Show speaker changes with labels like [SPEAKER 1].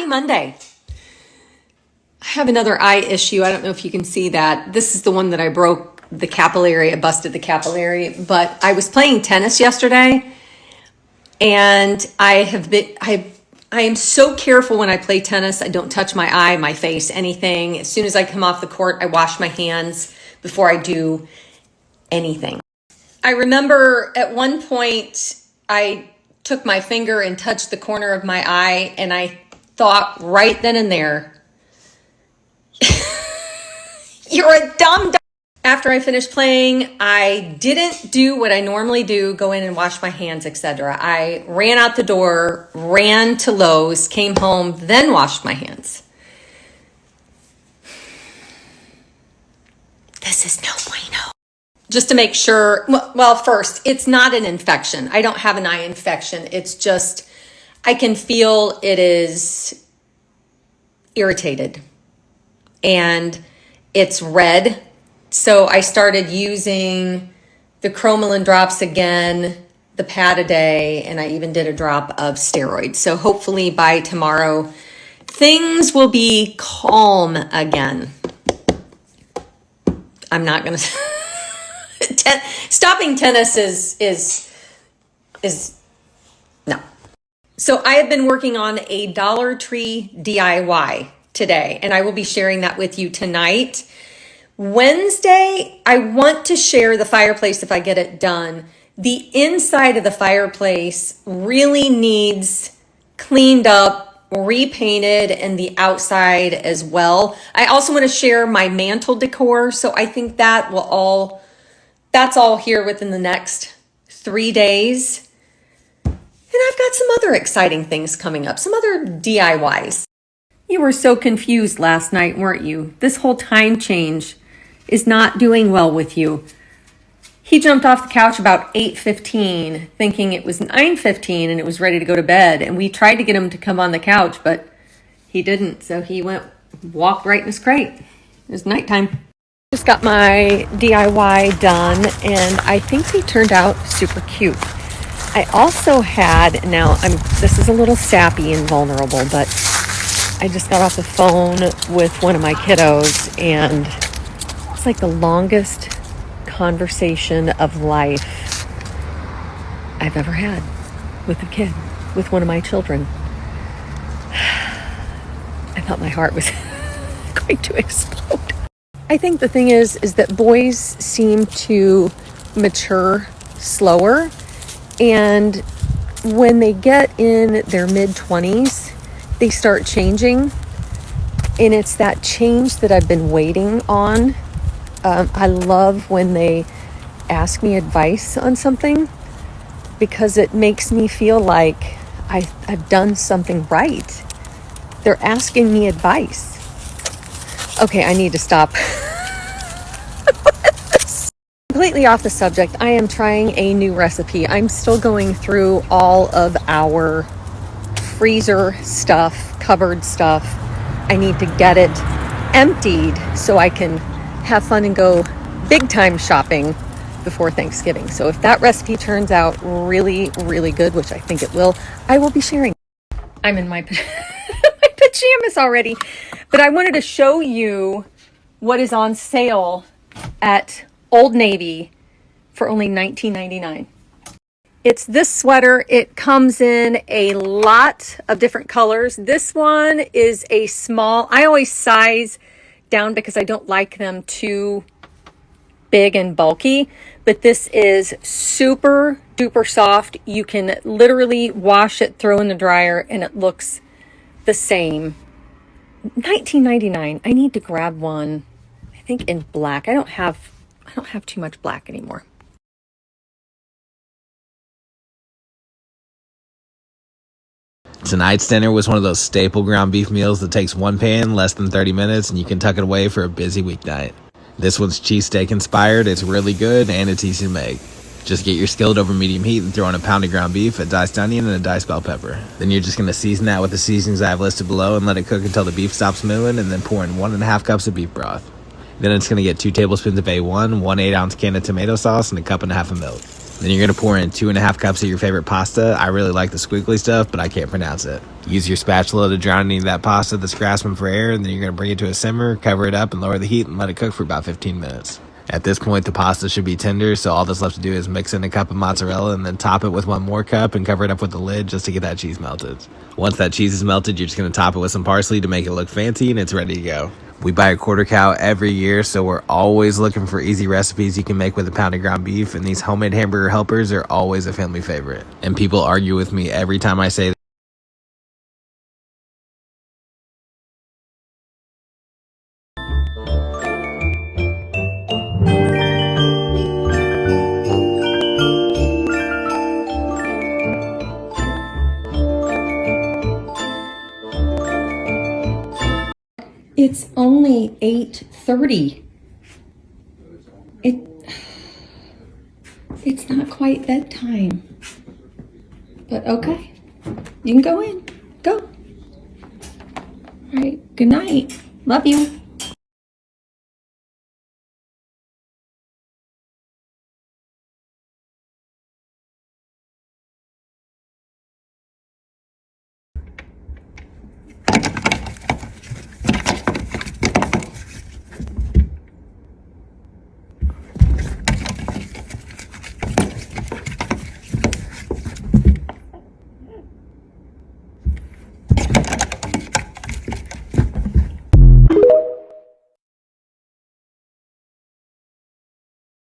[SPEAKER 1] Happy Monday. I have another eye issue. I don't know if you can see that. This is the one that I broke the capillary. I busted the capillary, but I was playing tennis yesterday and I am so careful when I play tennis. I don't touch my eye, my face, anything. As soon as I come off the court, I wash my hands before I do anything. I remember at one point I took my finger and touched the corner of my eye, and I thought right then and there, you're a dumb. After I finished playing, I didn't do what I normally do, go in and wash my hands, etc. I ran out the door, ran to Lowe's, came home, then washed my hands. This is no bueno. Just to make sure, well, first, it's not an infection. I don't have an eye infection. It's just, I can feel it is irritated and it's red. So I started using the Chromalin drops again, the pad a day, and I even did a drop of steroids. So hopefully by tomorrow, things will be calm again. I'm not going to... Stopping tennis is no. So I have been working on a Dollar Tree DIY today, and I will be sharing that with you tonight. Wednesday, I want to share the fireplace if I get it done. The inside of the fireplace really needs cleaned up, repainted, and the outside as well. I also want to share my mantle decor, so I think that that's all here within the next 3 days. And I've got some other exciting things coming up, some other DIYs. You were so confused last night, weren't you? This whole time change is not doing well with you. He jumped off the couch about 8:15, thinking it was 9:15 and it was ready to go to bed. And we tried to get him to come on the couch, but he didn't. So he walked right in his crate. It was nighttime. Just got my DIY done, and I think they turned out super cute. I also had, this is a little sappy and vulnerable, but I just got off the phone with one of my kiddos, and it's like the longest conversation of life I've ever had with a kid, with one of my children. I thought my heart was going to explode. I think the thing is that boys seem to mature slower, and when they get in their mid-20s, they start changing, and it's that change that I've been waiting on. I love when they ask me advice on something because it makes me feel like I've done something right. They're asking me advice. Okay, I need to stop. Completely off the subject, I am trying a new recipe. I'm still going through all of our freezer stuff, cupboard stuff. I need to get it emptied so I can have fun and go big time shopping before Thanksgiving. So if that recipe turns out really, really good, which I think it will, I will be sharing. I'm in my pajamas already, but I wanted to show you what is on sale at Old Navy for only $19.99. It's this sweater. It comes in a lot of different colors. This one is a small. I always size down because I don't like them too big and bulky, but this is super duper soft. You can literally wash it, throw in the dryer, and it looks the same. $19.99. I need to grab one, I think in black. I don't have too much black anymore.
[SPEAKER 2] Tonight's dinner was one of those staple ground beef meals that takes one pan, less than 30 minutes, and you can tuck it away for a busy weeknight. This one's cheesesteak inspired, it's really good, and it's easy to make. Just get your skillet over medium heat and throw in a pound of ground beef, a diced onion, and a diced bell pepper. Then you're just going to season that with the seasonings I have listed below and let it cook until the beef stops moving, and then pour in 1.5 cups of beef broth. Then it's going to get 2 tablespoons of A1, 1 8-ounce can of tomato sauce, and a 1.5 cups of milk. Then you're going to pour in 2.5 cups of your favorite pasta. I really like the squiggly stuff, but I can't pronounce it. Use your spatula to drown any of that pasta that's grasping for air, and then you're going to bring it to a simmer, cover it up, and lower the heat and let it cook for about 15 minutes. At this point, the pasta should be tender, so all that's left to do is mix in a cup of mozzarella and then top it with one more cup and cover it up with the lid just to get that cheese melted. Once that cheese is melted, you're just going to top it with some parsley to make it look fancy, and it's ready to go. We buy a quarter cow every year, so we're always looking for easy recipes you can make with a pound of ground beef, and these homemade hamburger helpers are always a family favorite. And people argue with me every time I say
[SPEAKER 1] It's only 8:30. It's not quite bedtime. But okay, you can go in. Go. All right, good night. Love you.